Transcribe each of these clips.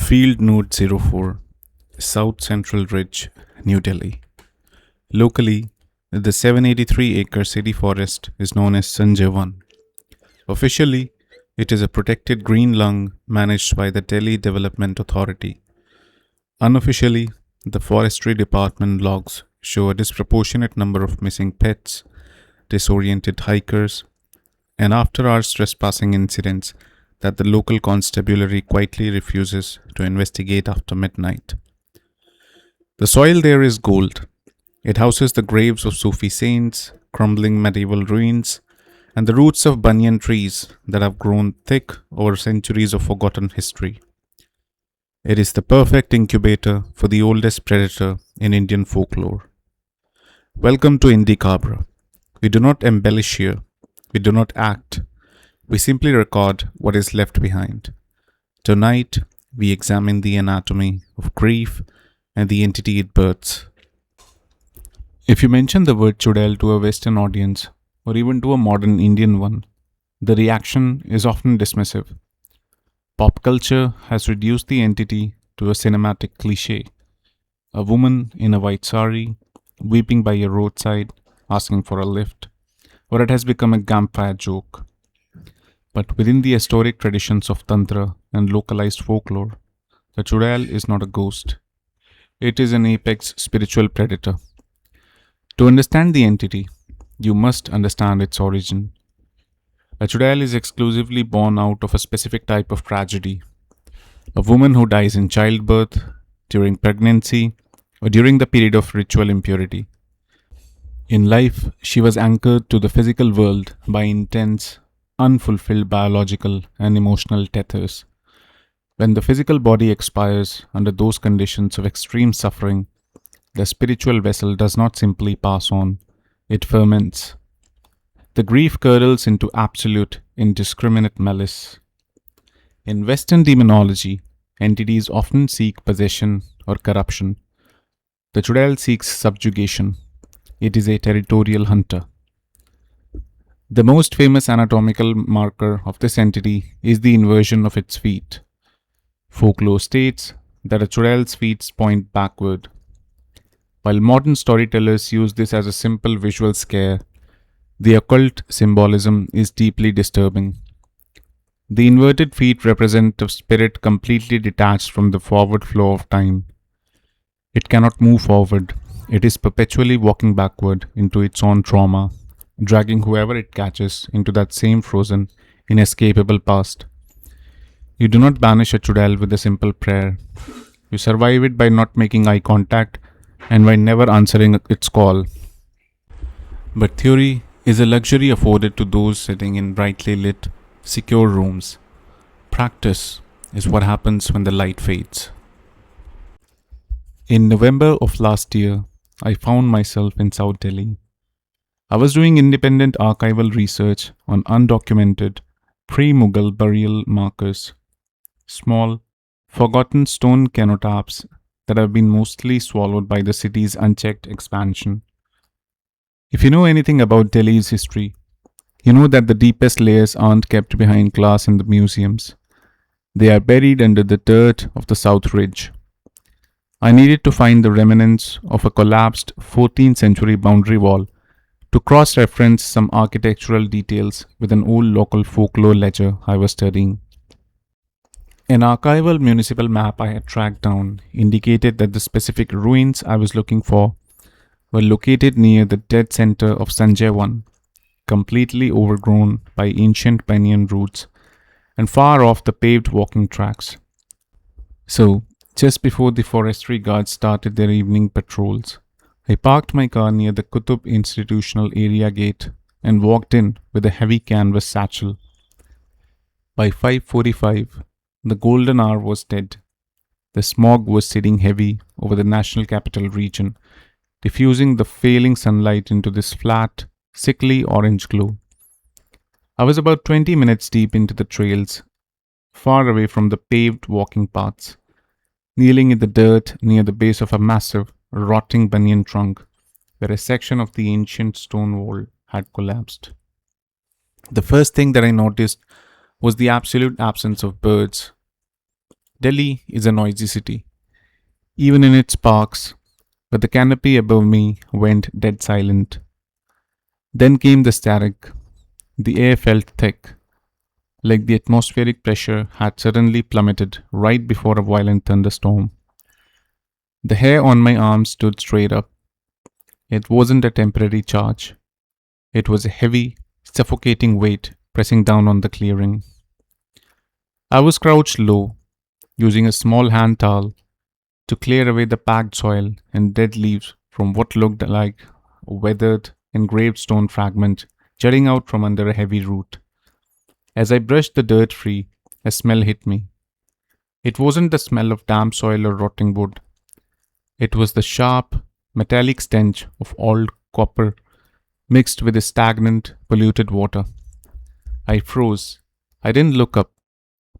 Field Note 04, South Central Ridge, New Delhi. Locally, the 783-acre city forest is known as Sanjay 1. Officially, it is a protected green lung managed by the Delhi Development Authority. Unofficially, the Forestry Department logs show a disproportionate number of missing pets, disoriented hikers, and after-hours trespassing incidents that the local constabulary quietly refuses to investigate after midnight. The soil there is gold. It houses the graves of Sufi saints, crumbling medieval ruins, and the roots of banyan trees that have grown thick over centuries of forgotten history. It is the perfect incubator for the oldest predator in Indian folklore. Welcome to IndiCabre. We do not embellish here. We do not act. We simply record what is left behind. Tonight, we examine the anatomy of grief and the entity it births. If you mention the word Churail to a Western audience, or even to a modern Indian one, the reaction is often dismissive. Pop culture has reduced the entity to a cinematic cliché. A woman in a white sari, weeping by a roadside, asking for a lift, or it has become a campfire joke. But within the historic traditions of Tantra and localized folklore, the Churail is not a ghost. It is an apex spiritual predator. To understand the entity, you must understand its origin. A Churail is exclusively born out of a specific type of tragedy. A woman who dies in childbirth, during pregnancy, or during the period of ritual impurity. In life, she was anchored to the physical world by intense, unfulfilled biological and emotional tethers. When the physical body expires under those conditions of extreme suffering, the spiritual vessel does not simply pass on, it ferments. The grief curdles into absolute, indiscriminate malice. In Western demonology, entities often seek possession or corruption. The Churail seeks subjugation. It is a territorial hunter. The most famous anatomical marker of this entity is the inversion of its feet. Folklore states that a Churail's feet point backward. While modern storytellers use this as a simple visual scare, the occult symbolism is deeply disturbing. The inverted feet represent a spirit completely detached from the forward flow of time. It cannot move forward. It is perpetually walking backward into its own trauma, dragging whoever it catches into that same frozen, inescapable past. You do not banish a Churail with a simple prayer. You survive it by not making eye contact and by never answering its call. But theory is a luxury afforded to those sitting in brightly lit, secure rooms. Practice is what happens when the light fades. In November of last year, I found myself in South Delhi. I was doing independent archival research on undocumented pre-Mughal burial markers, small, forgotten stone cenotaphs that have been mostly swallowed by the city's unchecked expansion. If you know anything about Delhi's history, you know that the deepest layers aren't kept behind glass in the museums. They are buried under the dirt of the South Ridge. I needed to find the remnants of a collapsed 14th century boundary wall to cross-reference some architectural details with an old local folklore ledger I was studying. An archival municipal map I had tracked down indicated that the specific ruins I was looking for were located near the dead center of Sanjay 1, completely overgrown by ancient banyan roots and far off the paved walking tracks. So, just before the forestry guards started their evening patrols, I parked my car near the Qutub Institutional Area gate and walked in with a heavy canvas satchel. By 5:45, the golden hour was dead. The smog was sitting heavy over the national capital region, diffusing the failing sunlight into this flat, sickly orange glow. I was about 20 minutes deep into the trails, far away from the paved walking paths, kneeling in the dirt near the base of a massive, rotting banyan trunk, where a section of the ancient stone wall had collapsed. The first thing that I noticed was the absolute absence of birds. Delhi is a noisy city, even in its parks, but the canopy above me went dead silent. Then came the static. The air felt thick, like the atmospheric pressure had suddenly plummeted right before a violent thunderstorm. The hair on my arms stood straight up. It wasn't a temporary charge, it was a heavy, suffocating weight pressing down on the clearing. I was crouched low, using a small hand towel to clear away the packed soil and dead leaves from what looked like a weathered, engraved stone fragment jutting out from under a heavy root. As I brushed the dirt free, a smell hit me. It wasn't the smell of damp soil or rotting wood. It was the sharp, metallic stench of old copper mixed with the stagnant, polluted water. I froze. I didn't look up,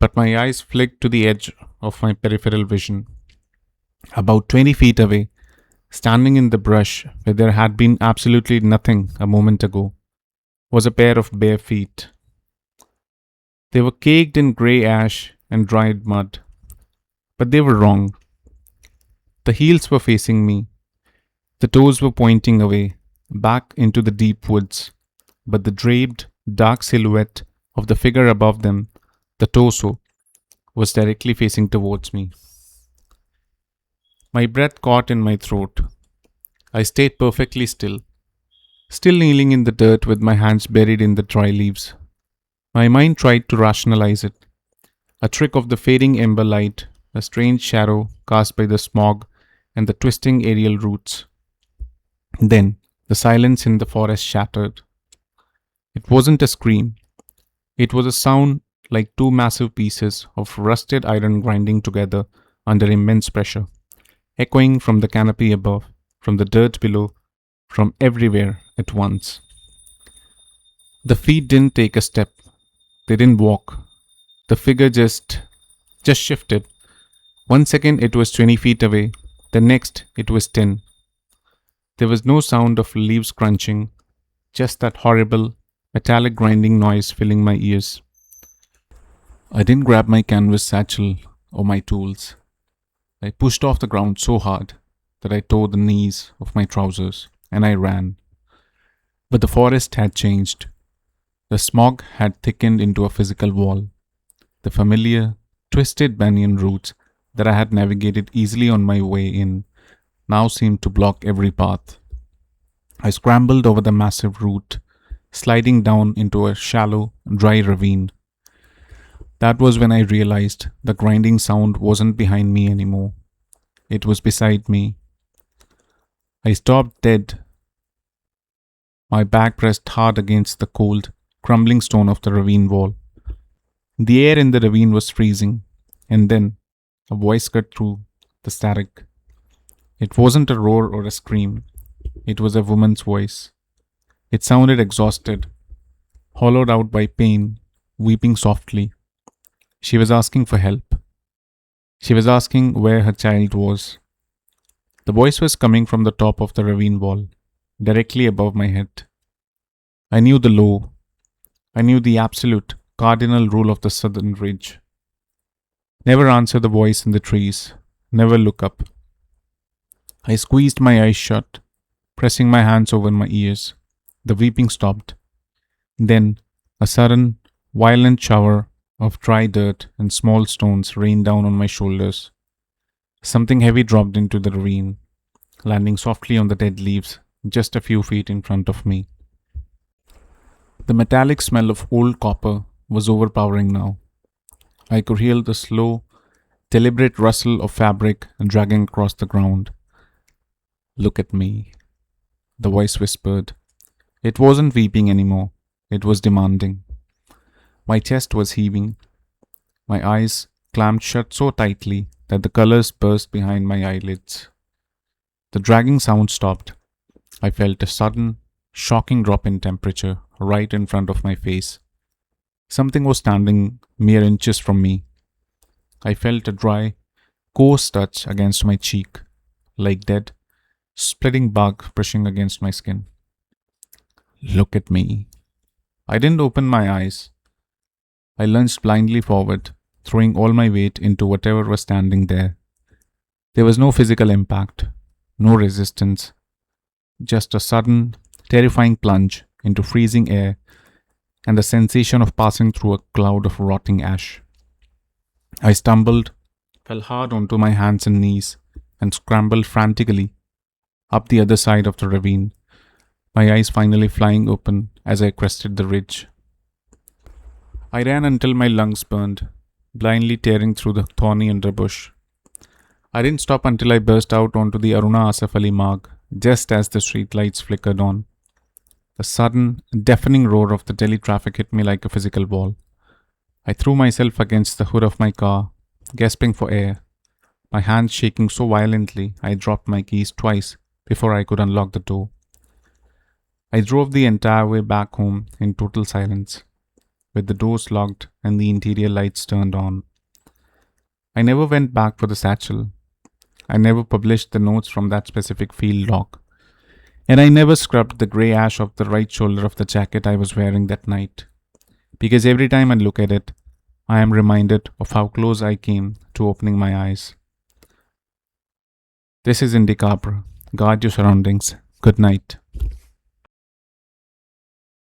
but my eyes flicked to the edge of my peripheral vision. About 20 feet away, standing in the brush where there had been absolutely nothing a moment ago, was a pair of bare feet. They were caked in grey ash and dried mud, but they were wrong. The heels were facing me, the toes were pointing away, back into the deep woods, but the draped, dark silhouette of the figure above them, the torso, was directly facing towards me. My breath caught in my throat. I stayed perfectly still, still kneeling in the dirt with my hands buried in the dry leaves. My mind tried to rationalize it. A trick of the fading ember light, a strange shadow cast by the smog and the twisting aerial roots. Then, the silence in the forest shattered. It wasn't a scream. It was a sound like two massive pieces of rusted iron grinding together under immense pressure, echoing from the canopy above, from the dirt below, from everywhere at once. The feet didn't take a step. They didn't walk. The figure just shifted. 1 second it was 20 feet away. The next it was 10. There was no sound of leaves crunching, just that horrible, metallic grinding noise filling my ears. I didn't grab my canvas satchel or my tools. I pushed off the ground so hard that I tore the knees of my trousers, and I ran. But the forest had changed. The smog had thickened into a physical wall. The familiar, twisted banyan roots that I had navigated easily on my way in now seemed to block every path. I scrambled over the massive root, sliding down into a shallow, dry ravine. That was when I realized the grinding sound wasn't behind me anymore. It was beside me. I stopped dead, my back pressed hard against the cold, crumbling stone of the ravine wall. The air in the ravine was freezing, and then a voice cut through the static. It wasn't a roar or a scream. It was a woman's voice. It sounded exhausted, hollowed out by pain, weeping softly. She was asking for help. She was asking where her child was. The voice was coming from the top of the ravine wall, directly above my head. I knew the law. I knew the absolute, cardinal rule of the southern ridge. Never answer the voice in the trees. Never look up. I squeezed my eyes shut, pressing my hands over my ears. The weeping stopped. Then, a sudden, violent shower of dry dirt and small stones rained down on my shoulders. Something heavy dropped into the ravine, landing softly on the dead leaves just a few feet in front of me. The metallic smell of old copper was overpowering now. I could hear the slow, deliberate rustle of fabric dragging across the ground. "Look at me," the voice whispered. It wasn't weeping anymore. It was demanding. My chest was heaving. My eyes clamped shut so tightly that the colors burst behind my eyelids. The dragging sound stopped. I felt a sudden, shocking drop in temperature right in front of my face. Something was standing mere inches from me. I felt a dry, coarse touch against my cheek, like dead, splitting bug brushing against my skin. "Look at me." I didn't open my eyes. I lunged blindly forward, throwing all my weight into whatever was standing there. There was no physical impact, no resistance, just a sudden, terrifying plunge into freezing air and the sensation of passing through a cloud of rotting ash. I stumbled, fell hard onto my hands and knees, and scrambled frantically up the other side of the ravine, my eyes finally flying open as I crested the ridge. I ran until my lungs burned, blindly tearing through the thorny underbush. I didn't stop until I burst out onto the Aruna Asaf Ali Marg, just as the streetlights flickered on. The sudden, deafening roar of the Delhi traffic hit me like a physical wall. I threw myself against the hood of my car, gasping for air, my hands shaking so violently I dropped my keys twice before I could unlock the door. I drove the entire way back home in total silence, with the doors locked and the interior lights turned on. I never went back for the satchel. I never published the notes from that specific field log. And I never scrubbed the grey ash off the right shoulder of the jacket I was wearing that night. Because every time I look at it, I am reminded of how close I came to opening my eyes. This is IndiCabre. Guard your surroundings. Good night.